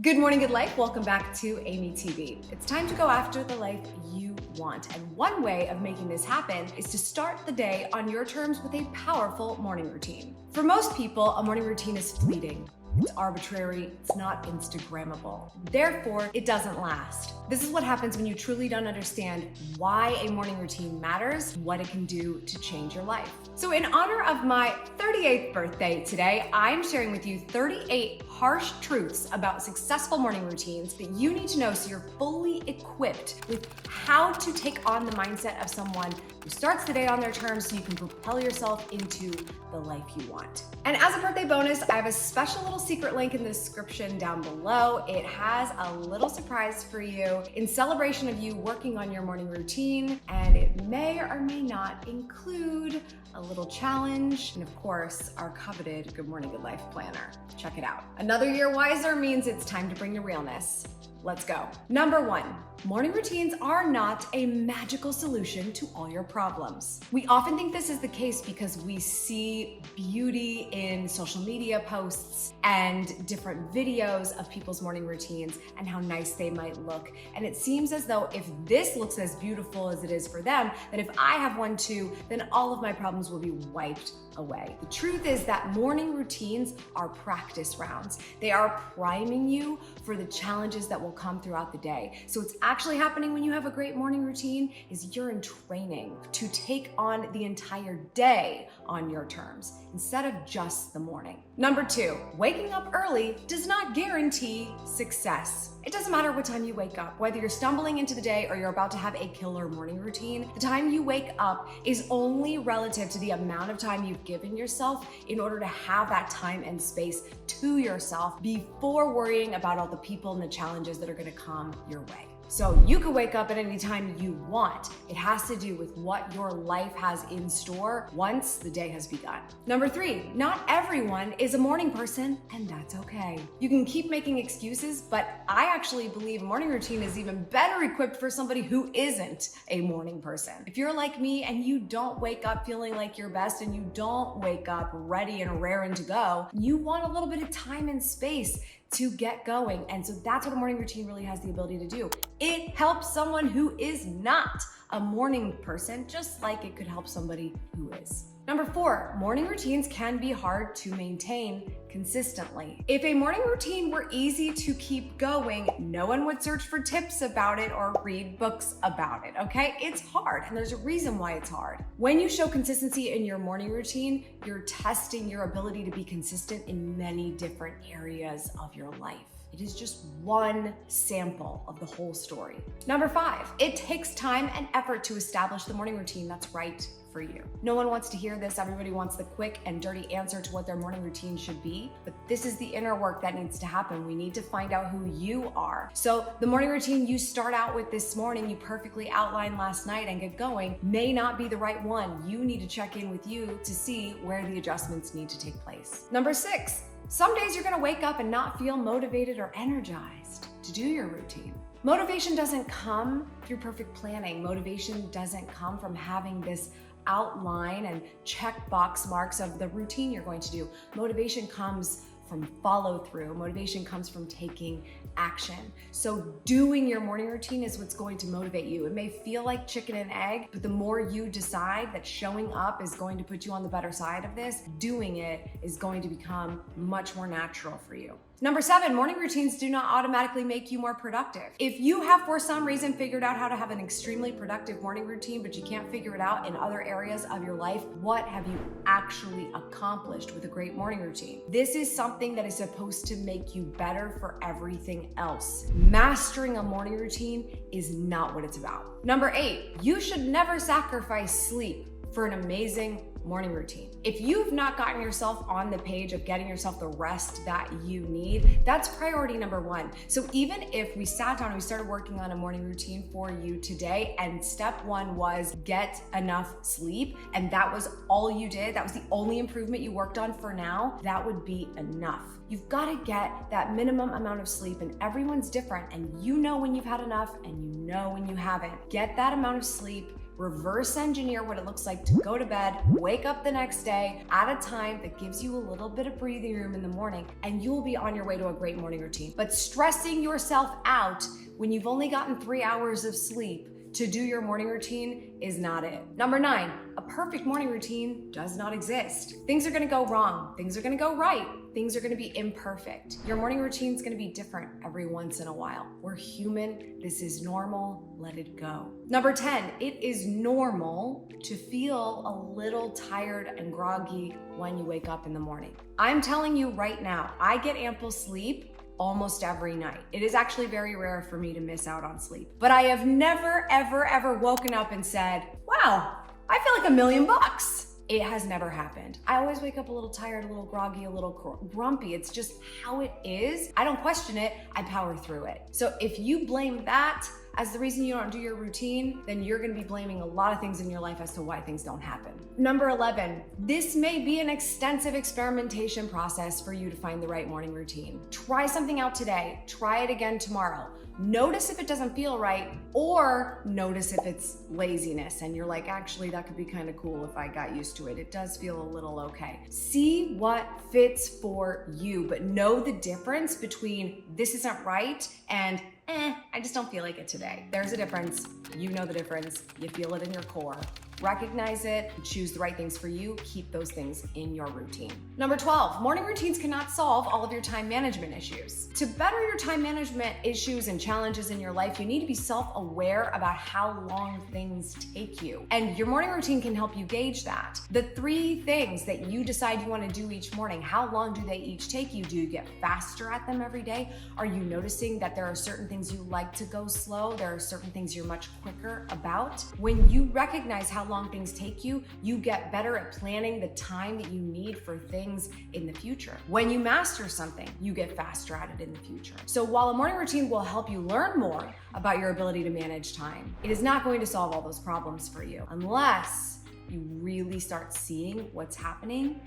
Good morning, good life. Welcome back to Amy TV. It's time to go after the life you want. And one way of making this happen is to start the day on your terms with a powerful morning routine. For most people, a morning routine is fleeting. It's arbitrary, it's not Instagrammable. Therefore, it doesn't last. This is what happens when you truly don't understand why a morning routine matters, what it can do to change your life. So in honor of my 38th birthday today, I'm sharing with you 38 harsh truths about successful morning routines that you need to know so you're fully equipped with how to take on the mindset of someone who starts the day on their terms so you can propel yourself into the life you want. And as a birthday bonus, I have a special little secret link in the description down below. It has a little surprise for you in celebration of you working on your morning routine, and it may or may not include a little challenge, and of course, our coveted Good Morning Good Life planner. Check it out. Another year wiser means it's time to bring the realness. Let's go. Number one, morning routines are not a magical solution to all your problems. We often think this is the case because we see beauty in social media posts and different videos of people's morning routines and how nice they might look. And it seems as though if this looks as beautiful as it is for them, that if I have one too, then all of my problems will be wiped away. The truth is that morning routines are practice rounds. They are priming you for the challenges that will come throughout the day. So what's actually happening when you have a great morning routine is you're in training to take on the entire day on your terms instead of just the morning. Number two, waking up early does not guarantee success. It doesn't matter what time you wake up, whether you're stumbling into the day or you're about to have a killer morning routine, the time you wake up is only relative to the amount of time you've given yourself in order to have that time and space to yourself before worrying about all the people and the challenges that are going to come your way. So you can wake up at any time you want. It has to do with what your life has in store once the day has begun. Number three, not everyone is a morning person, and that's okay. You can keep making excuses, but I actually believe a morning routine is even better equipped for somebody who isn't a morning person. If you're like me and you don't wake up feeling like your best and you don't wake up ready and raring to go, you want a little bit of time and space to get going. And so that's what a morning routine really has the ability to do. It helps someone who is not a morning person, just like it could help somebody who is. Number four, morning routines can be hard to maintain consistently. If a morning routine were easy to keep going, no one would search for tips about it or read books about it, okay? It's hard, and there's a reason why it's hard. When you show consistency in your morning routine, you're testing your ability to be consistent in many different areas of your life. It is just one sample of the whole story. Number five, it takes time and effort to establish the morning routine that's right for you. No one wants to hear this. Everybody wants the quick and dirty answer to what their morning routine should be, but this is the inner work that needs to happen. We need to find out who you are. So the morning routine you start out with this morning, you perfectly outlined last night and get going, may not be the right one. You need to check in with you to see where the adjustments need to take place. Number six, some days you're gonna wake up and not feel motivated or energized to do your routine. Motivation doesn't come through perfect planning. Motivation doesn't come from having this outline and check box marks of the routine you're going to do. Motivation comes from follow through. Motivation comes from taking action. So doing your morning routine is what's going to motivate you. It may feel like chicken and egg, but the more you decide that showing up is going to put you on the better side of this, doing it is going to become much more natural for you. Number seven, morning routines do not automatically make you more productive. If you have for some reason figured out how to have an extremely productive morning routine, but you can't figure it out in other areas of your life, what have you actually accomplished with a great morning routine? This is something that is supposed to make you better for everything else. Mastering a morning routine is not what it's about. Number eight, you should never sacrifice sleep for an amazing morning routine. If you've not gotten yourself on the page of getting yourself the rest that you need, that's priority number one. So even if we sat down and we started working on a morning routine for you today, and step one was get enough sleep, and that was all you did, that was the only improvement you worked on for now, that would be enough. You've got to get that minimum amount of sleep, and everyone's different, and you know when you've had enough and you know when you haven't. Get that amount of sleep, reverse engineer what it looks like to go to bed, wake up the next day at a time that gives you a little bit of breathing room in the morning, and you will be on your way to a great morning routine. But stressing yourself out when you've only gotten 3 hours of sleep to do your morning routine is not it. Number 9, a perfect morning routine does not exist. Things are gonna go wrong, things are gonna go right, things are gonna be imperfect. Your morning routine is gonna be different every once in a while. We're human, this is normal, let it go. Number 10, it is normal to feel a little tired and groggy when you wake up in the morning. I'm telling you right now, I get ample sleep almost every night. It is actually very rare for me to miss out on sleep. But I have never, ever woken up and said, wow, I feel like $1,000,000. It has never happened. I always wake up a little tired, a little groggy, a little grumpy. It's just how it is. I don't question it, I power through it. So if you blame that as the reason you don't do your routine, then you're gonna be blaming a lot of things in your life as to why things don't happen. Number 11, this may be an extensive experimentation process for you to find the right morning routine. Try something out today, try it again tomorrow. Notice if it doesn't feel right, or notice if it's laziness and you're like, actually, that could be kind of cool if I got used to it. It does feel a little okay. See what fits for you, but know the difference between this isn't right and I just don't feel like it today. There's a difference. You know the difference. You feel it in your core. Recognize it, choose the right things for you, keep those things in your routine. Number 12, morning routines cannot solve all of your time management issues. To better your time management issues and challenges in your life, you need to be self-aware about how long things take you. And your morning routine can help you gauge that. The 3 things that you decide you want to do each morning, how long do they each take you? Do you get faster at them every day? Are you noticing that there are certain things you like to go slow? There are certain things you're much quicker about? When you recognize how long things take you, you get better at planning the time that you need for things in the future. When you master something, you get faster at it in the future. So while a morning routine will help you learn more about your ability to manage time, it is not going to solve all those problems for you unless you really start seeing what's happening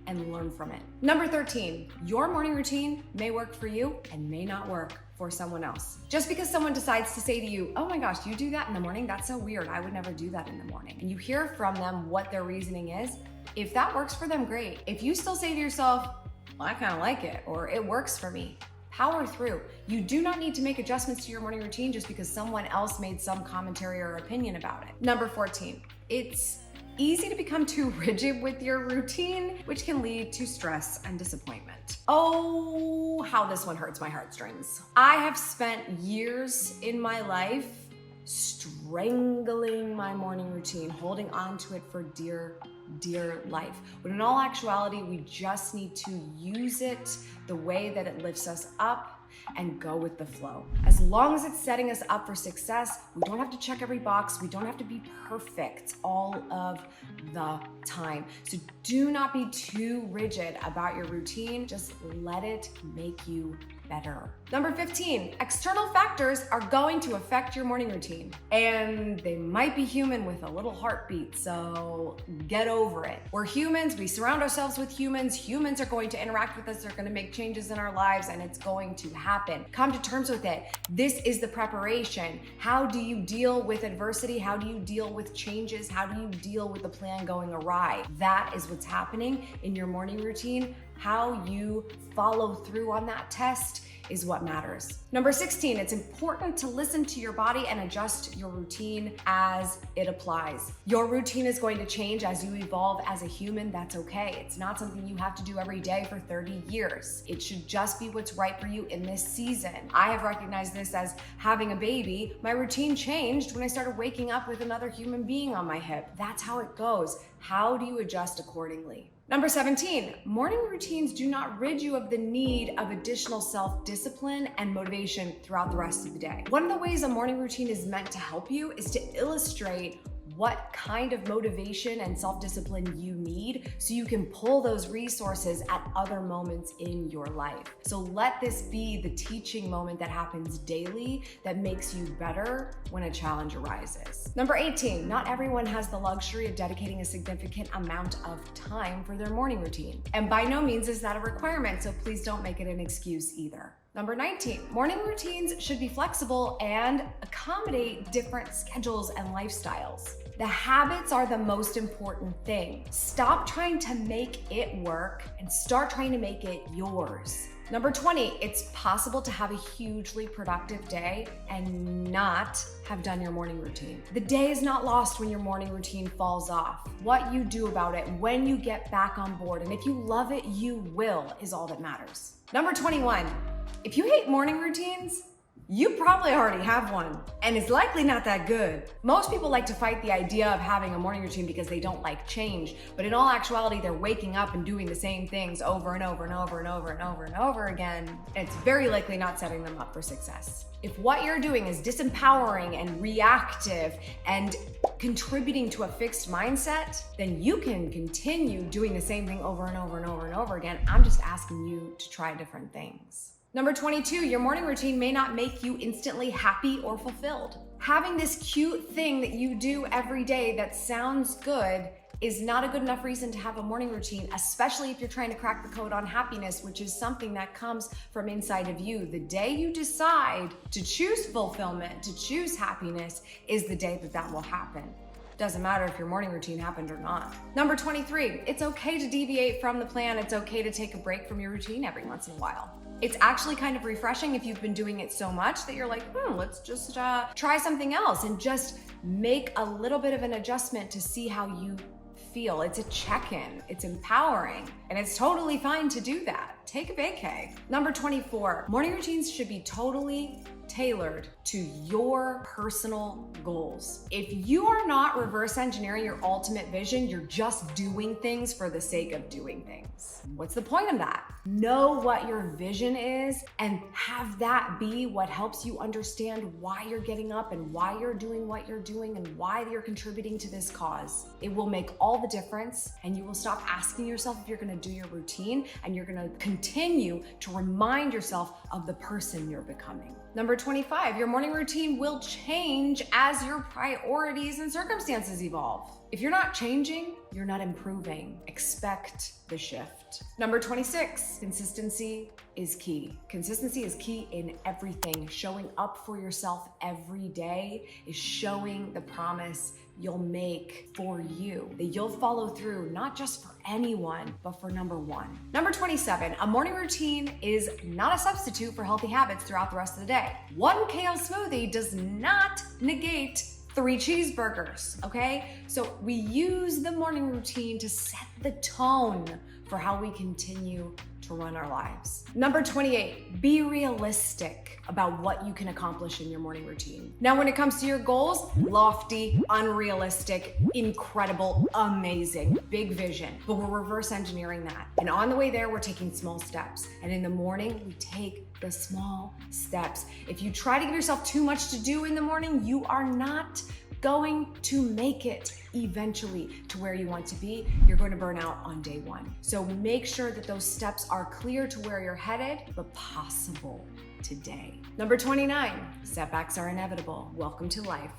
and learn from it. Number 13, your morning routine may work for you and may not work for someone else. Just because someone decides to say to you, oh my gosh, you do that in the morning? That's so weird. I would never do that in the morning. And you hear from them what their reasoning is. If that works for them, great. If you still say to yourself, well, I kind of like it, or it works for me, power through. You do not need to make adjustments to your morning routine just because someone else made some commentary or opinion about it. Number 14, it's easy to become too rigid with your routine, which can lead to stress and disappointment. Oh, how this one hurts my heartstrings. I have spent years in my life strangling my morning routine, holding on to it for dear life. When in all actuality, we just need to use it the way that it lifts us up and go with the flow. As long as it's setting us up for success, we don't have to check every box. We don't have to be perfect all of the time. So do not be too rigid about your routine. Just let it make you better. Number 15, external factors are going to affect your morning routine, and they might be human with a little heartbeat, so get over it. We're humans, we surround ourselves with humans. Humans are going to interact with us, they're going to make changes in our lives, and it's going to happen. Come to terms with it. This is the preparation. How do you deal with adversity? How do you deal with changes? How do you deal with the plan going awry? That is what's happening in your morning routine. How you follow through on that test is what matters. Number 16, it's important to listen to your body and adjust your routine as it applies. Your routine is going to change as you evolve as a human. That's okay. It's not something you have to do every day for 30 years. It should just be what's right for you in this season. I have recognized this as having a baby. My routine changed when I started waking up with another human being on my hip. That's how it goes. How do you adjust accordingly? Number 17, morning routines do not rid you of the need of additional self-discipline and motivation throughout the rest of the day. One of the ways a morning routine is meant to help you is to illustrate what kind of motivation and self-discipline you need so you can pull those resources at other moments in your life. So let this be the teaching moment that happens daily that makes you better when a challenge arises. Number 18, not everyone has the luxury of dedicating a significant amount of time for their morning routine. And by no means is that a requirement, so please don't make it an excuse either. Number 19, morning routines should be flexible and accommodate different schedules and lifestyles. The habits are the most important thing. Stop trying to make it work and start trying to make it yours. Number 20, it's possible to have a hugely productive day and not have done your morning routine. The day is not lost when your morning routine falls off. What you do about it, when you get back on board, and if you love it, you will, is all that matters. Number 21, if you hate morning routines, you probably already have one, and it's likely not that good. Most people like to fight the idea of having a morning routine because they don't like change, but in all actuality, they're waking up and doing the same things over and over and over and over and over and over again, and it's very likely not setting them up for success. If what you're doing is disempowering and reactive and contributing to a fixed mindset, then you can continue doing the same thing over and over and over and over again. I'm just asking you to try different things. Number 22, your morning routine may not make you instantly happy or fulfilled. Having this cute thing that you do every day that sounds good is not a good enough reason to have a morning routine, especially if you're trying to crack the code on happiness, which is something that comes from inside of you. The day you decide to choose fulfillment, to choose happiness, is the day that will happen. Doesn't matter if your morning routine happened or not. Number 23, it's okay to deviate from the plan. It's okay to take a break from your routine every once in a while. It's actually kind of refreshing if you've been doing it so much that you're like, let's just try something else and just make a little bit of an adjustment to see how you feel. It's a check-in, it's empowering, and it's totally fine to do that. Take a vacay. Number 24, morning routines should be totally tailored to your personal goals. If you are not reverse engineering your ultimate vision, you're just doing things for the sake of doing things. What's the point of that? Know what your vision is and have that be what helps you understand why you're getting up and why you're doing what you're doing and why you're contributing to this cause. It will make all the difference, and you will stop asking yourself if you're gonna do your routine, and you're gonna continue to remind yourself of the person you're becoming. Number 25, your morning routine will change as your priorities and circumstances evolve. If you're not changing, you're not improving. Expect the shift. Number 26, consistency is key. Consistency is key in everything. Showing up for yourself every day is showing the promise you'll make for you, that you'll follow through, not just for anyone, but for number one. Number 27, a morning routine is not a substitute for healthy habits throughout the rest of the day. One kale smoothie does not negate 3 cheeseburgers, okay? So we use the morning routine to set the tone for how we continue to run our lives. Number 28, be realistic about what you can accomplish in your morning routine. Now, when it comes to your goals, lofty, unrealistic, incredible, amazing, big vision, but we're reverse engineering that. And on the way there, we're taking small steps. And in the morning, we take the small steps. If you try to give yourself too much to do in the morning, you are not going to make it eventually to where you want to be. You're going to burn out on day one. So make sure that those steps are clear to where you're headed, but possible today. Number 29, setbacks are inevitable. Welcome to life.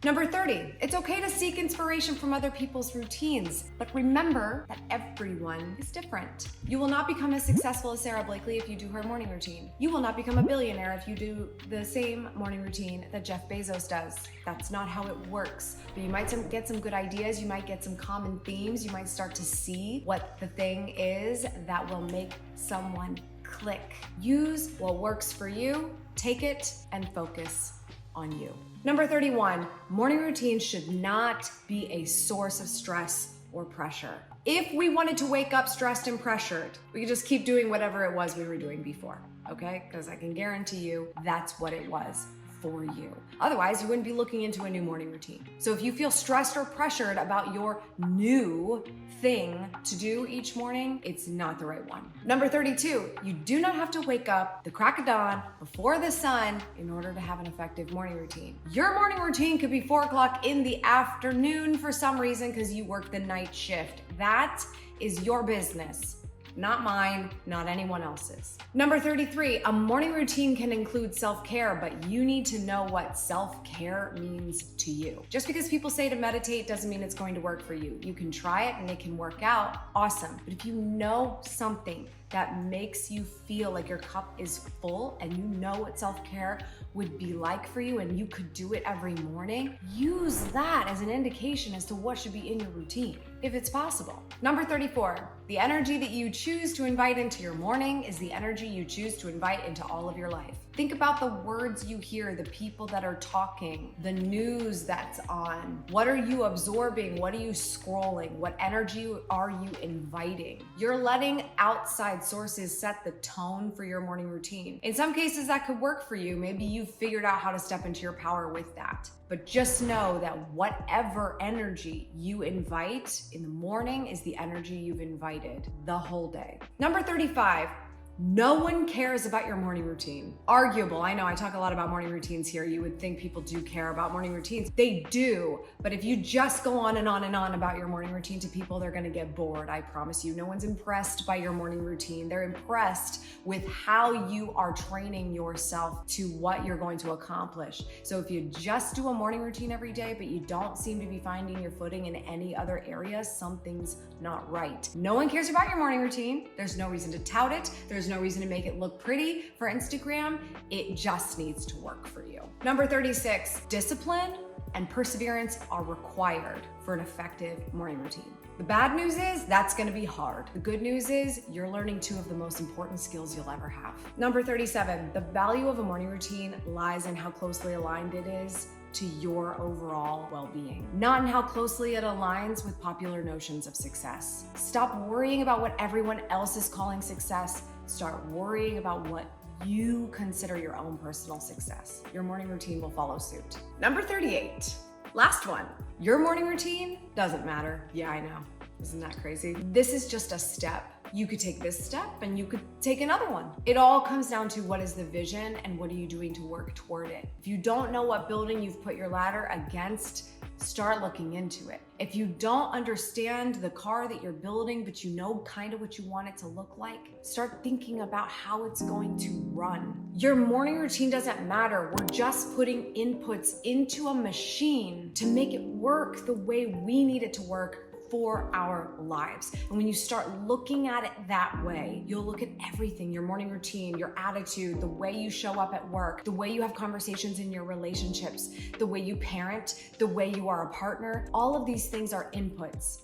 Number 30, it's okay to seek inspiration from other people's routines, but remember that everyone is different. You will not become as successful as Sarah Blakely if you do her morning routine. You will not become a billionaire if you do the same morning routine that Jeff Bezos does. That's not how it works. But you might get some good ideas, you might get some common themes, you might start to see what the thing is that will make someone click. Use what works for you, take it, and focus on you. Number 31, morning routines should not be a source of stress or pressure. If we wanted to wake up stressed and pressured, we could just keep doing whatever it was we were doing before, okay? Because I can guarantee you that's what it was for you. Otherwise, you wouldn't be looking into a new morning routine. So if you feel stressed or pressured about your new thing to do each morning, it's not the right one. Number 32, you do not have to wake up the crack of dawn before the sun in order to have an effective morning routine. Your morning routine could be 4 o'clock in the afternoon for some reason because you work the night shift. That is your business. Not mine, not anyone else's. Number 33, a morning routine can include self-care, but you need to know what self-care means to you. Just because people say to meditate doesn't mean it's going to work for you. You can try it and it can work out, awesome. But if you know something that makes you feel like your cup is full and you know what self-care would be like for you and you could do it every morning, use that as an indication as to what should be in your routine, if it's possible. Number 34, the energy that you choose to invite into your morning is the energy you choose to invite into all of your life. Think about the words you hear, the people that are talking, the news that's on. What are you absorbing? What are you scrolling? What energy are you inviting? You're letting outside sources set the tone for your morning routine. In some cases that could work for you. Maybe you've figured out how to step into your power with that. But just know that whatever energy you invite in the morning is the energy you've invited the whole day. Number 35, no one cares about your morning routine. Arguable, I know I talk a lot about morning routines here. You would think people do care about morning routines. They do, but if you just go on and on and on about your morning routine to people, they're gonna get bored, I promise you. No one's impressed by your morning routine. They're impressed with how you are training yourself to what you're going to accomplish. So if you just do a morning routine every day, but you don't seem to be finding your footing in any other areas, something's not right. No one cares about your morning routine. There's no reason to tout it. There's no reason to make it look pretty for Instagram. It just needs to work for you. Number 36, discipline and perseverance are required for an effective morning routine. The bad news is that's gonna be hard. The good news is you're learning two of the most important skills you'll ever have. Number 37, the value of a morning routine lies in how closely aligned it is to your overall well-being, not in how closely it aligns with popular notions of success. Stop worrying about what everyone else is calling success. Start worrying about what you consider your own personal success. Your morning routine will follow suit. Number 38, last one. Your morning routine doesn't matter. Yeah, I know. Isn't that crazy? This is just a step. You could take this step and you could take another one. It all comes down to what is the vision and what are you doing to work toward it. If you don't know what building you've put your ladder against, start looking into it. If you don't understand the car that you're building, but you know kind of what you want it to look like, start thinking about how it's going to run. Your morning routine doesn't matter. We're just putting inputs into a machine to make it work the way we need it to work for our lives. And when you start looking at it that way, you'll look at everything, your morning routine, your attitude, the way you show up at work, the way you have conversations in your relationships, the way you parent, the way you are a partner. All of these things are inputs.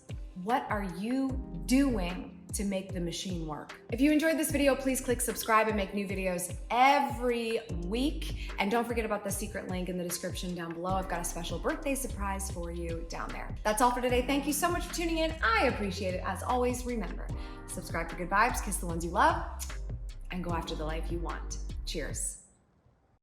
What are you doing to make the machine work? If you enjoyed this video, please click subscribe and make new videos every week. And don't forget about the secret link in the description down below. I've got a special birthday surprise for you down there. That's all for today. Thank you so much for tuning in. I appreciate it. As always, remember, subscribe for good vibes, kiss the ones you love, and go after the life you want. Cheers.